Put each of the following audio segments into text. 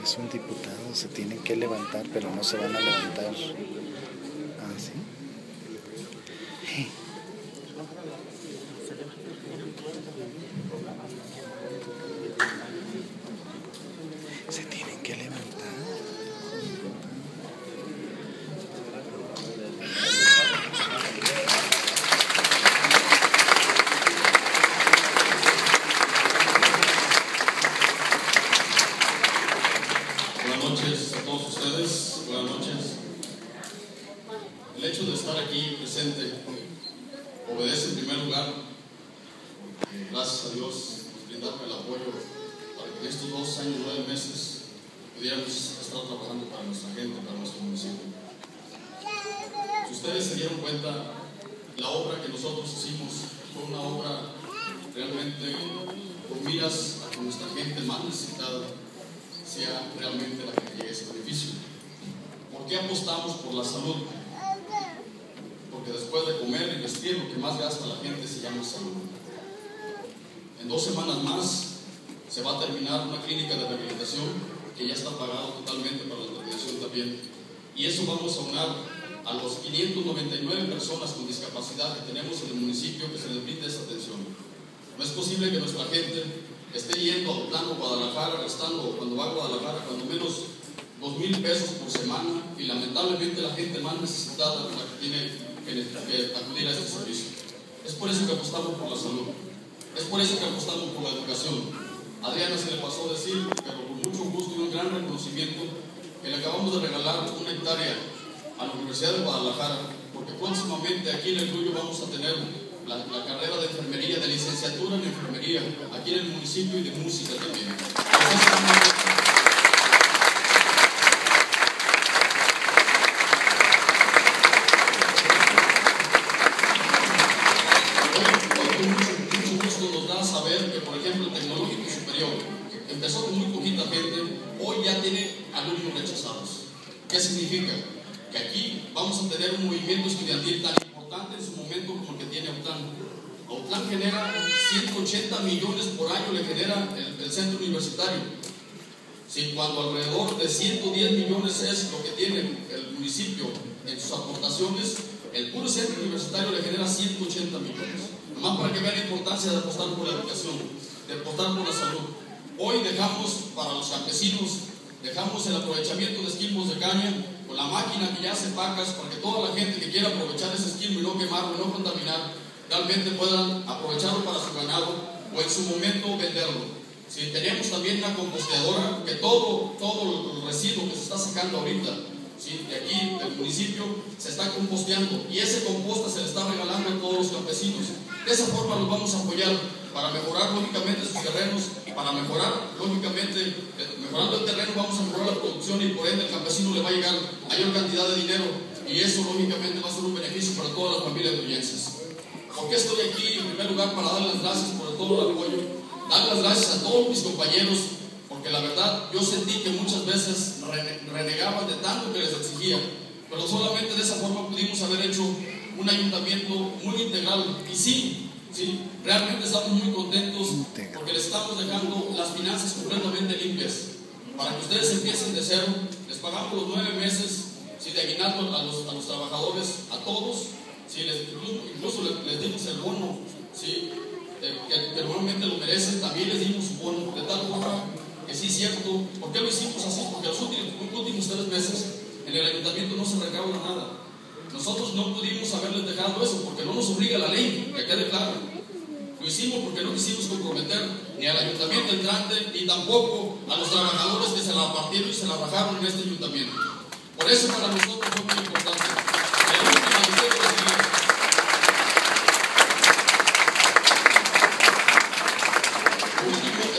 Es un diputado, se tienen que levantar, pero no se van a levantar. ¿Ah, sí? Se tienen que levantar. Buenas noches a todos ustedes, buenas noches. El hecho de estar aquí presente obedece en primer lugar, gracias a Dios, brindarme el apoyo para que en estos 2 años, 9 meses pudiéramos estar trabajando para nuestra gente, para nuestro municipio. Si ustedes se dieron cuenta, la obra que nosotros hicimos fue una obra realmente con miras a que nuestra gente más necesitada sea realmente la que llegue a ese beneficio. ¿Por qué apostamos por la salud? Porque después de comer y vestir, lo que más gasta la gente se llama salud. En 2 semanas más se va a terminar una clínica de rehabilitación que ya está pagada totalmente para la rehabilitación también. Y eso vamos a unar a los 599 personas con discapacidad que tenemos en el municipio, que se les brinde esa atención. No es posible que nuestra gente esté yendo a Otlán o Guadalajara, gastando cuando va a Guadalajara cuando menos 2,000 pesos por semana, y lamentablemente la gente más necesitada la que tiene que acudir a este servicio. Es por eso que apostamos por la salud, es por eso que apostamos por la educación. A Adriana se le pasó a decir, pero con mucho gusto y un gran reconocimiento, que le acabamos de regalar 1 hectárea a la Universidad de Guadalajara, porque próximamente aquí en el Grullo vamos a tener la carrera de enfermería, de licenciatura en enfermería, aquí en el municipio, y de música también. Hoy mucho gusto nos da saber que, por ejemplo, el Tecnológico Superior, que empezó con muy poquita gente, hoy ya tiene alumnos rechazados. ¿Qué significa? Que aquí vamos a tener un movimiento estudiantil tan importante en su momento como el que tiene Autlán. Autlán genera 180 millones por año, le genera el centro universitario. Si cuando alrededor de 110 millones es lo que tiene el municipio en sus aportaciones, el puro centro universitario le genera 180 millones. Nomás para que vean la importancia de apostar por la educación, de apostar por la salud. Hoy dejamos para los campesinos, dejamos el aprovechamiento de esquilmos de caña con la máquina que ya hace pacas, para que toda la gente que quiera aprovechar ese esquilmo y no quemarlo, no contaminar, realmente puedan aprovecharlo para su ganado o en su momento venderlo. Si tenemos también una composteadora que todo el residuo que se está sacando ahorita, ¿sí?, de aquí del municipio se está composteando, y ese composta se le está regalando a todos los campesinos. De esa forma los vamos a apoyar para mejorar lógicamente sus terrenos, para mejorar lógicamente, mejorando el terreno vamos a mejorar la producción, y por ende el campesino le va a llegar mayor cantidad de dinero, y eso lógicamente va a ser un beneficio para todas las familias gruyenses. ¿Por qué estoy aquí? En primer lugar, para dar las gracias por todo el apoyo, dar las gracias a todos mis compañeros, porque la verdad yo sentí que muchas veces renegaban de tanto que les exigía, pero solamente de esa forma pudimos haber hecho un ayuntamiento muy integral. Y sí, realmente estamos muy contentos porque les estamos dejando las finanzas completamente limpias, para que ustedes empiecen de cero. Les pagamos los 9 meses de aguinaldo a los trabajadores, a todos. Incluso les dimos el bono, que normalmente lo merecen, también les dimos su bono, de tal forma que sí es cierto. ¿Por qué lo hicimos así? Porque los últimos 3 meses en el ayuntamiento no se recauda nada. Nosotros no pudimos haberles dejado eso porque no nos obliga la ley, que quede claro. Lo hicimos porque no quisimos comprometer ni al ayuntamiento entrante, ni tampoco a los trabajadores que se la partieron y se la rajaron en este ayuntamiento. Por eso para nosotros fue muy importante.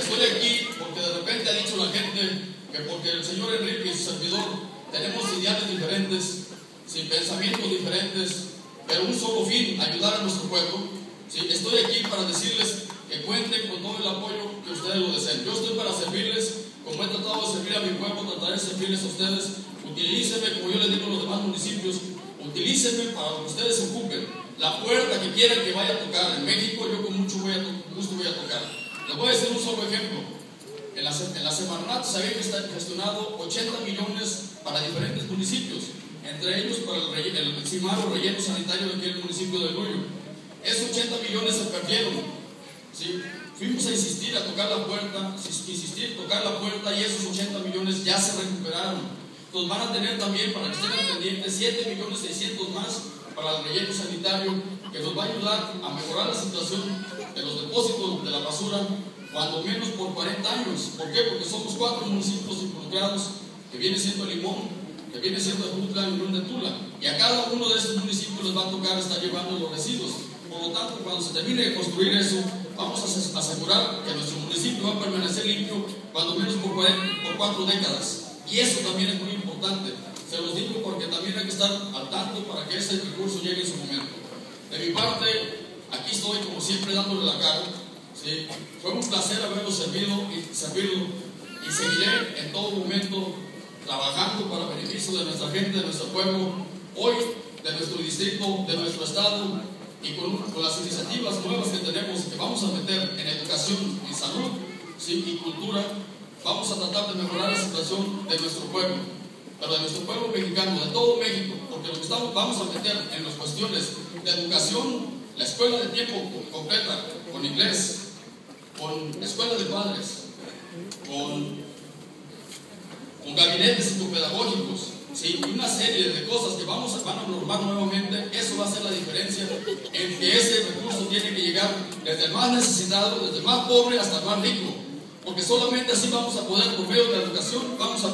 Estoy aquí porque de repente ha dicho la gente que porque el señor Enrique y su servidor tenemos ideales diferentes, sin pensamientos diferentes, pero un solo fin: ayudar a nuestro pueblo. Estoy aquí para decirles que cuenten con todo el apoyo que ustedes lo deseen. Yo estoy para servirles, como he tratado de servir a mi pueblo, trataré de servirles a ustedes. Utilícenme, como yo les digo a los demás municipios, utilícenme para lo que ustedes se ocupen. La puerta que quieran que vaya a tocar en México, yo con mucho gusto voy a tocar. Les voy a decir un solo ejemplo. en la Semarnat se habían gestionado 80 millones para diferentes municipios, entre ellos para el CIMAR, relleno sanitario de aquel municipio de Luyo. Esos 80 millones se perdieron, ¿sí? Fuimos a insistir, a tocar la puerta, y esos 80 millones ya se recuperaron. Entonces van a tener también, para que estén al pendiente, 7.600.000 más para el relleno sanitario, que nos va a ayudar a mejorar la situación de los depósitos de la basura, cuando menos por 40 años. ¿Por qué? Porque somos 4 municipios involucrados, que viene siendo Limón, que viene siendo Jutla y Unión de Tula, y a cada uno de esos municipios les va a tocar estar llevando los residuos. Por lo tanto, cuando se termine de construir eso, vamos a asegurar que nuestro municipio va a permanecer limpio cuando menos por 4 décadas. Y eso también es muy importante. Se los digo porque también hay que estar al tanto para que ese recurso llegue en su momento. De mi parte, aquí estoy como siempre dándole la cara. ¿Sí? Fue un placer haberlo servido y seguiré en todo momento trabajando para beneficio de nuestra gente, de nuestro pueblo, hoy de nuestro distrito, de nuestro estado, y con las iniciativas nuevas que tenemos, que vamos a meter en educación, en salud, ¿sí? Y cultura. Vamos a tratar de mejorar la situación de nuestro pueblo, pero de nuestro pueblo mexicano, de todo México, porque lo que vamos a meter en las cuestiones de educación, la escuela de tiempo completa, con inglés, con escuela de padres, con gabinetes psicopedagógicos, ¿sí? Y una serie de cosas que van a normar nuevamente. Eso va a ser la diferencia en que ese recurso tiene que llegar desde el más necesitado, desde el más pobre hasta el más rico, porque solamente así vamos a poder, por medio de la educación, vamos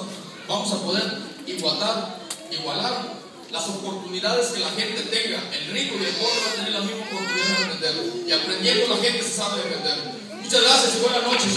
a poder igualar las oportunidades que la gente tenga. El rico y el pobre van a tener la misma oportunidad de aprender, y aprendiendo la gente se sabe defender. Muchas gracias y buenas noches.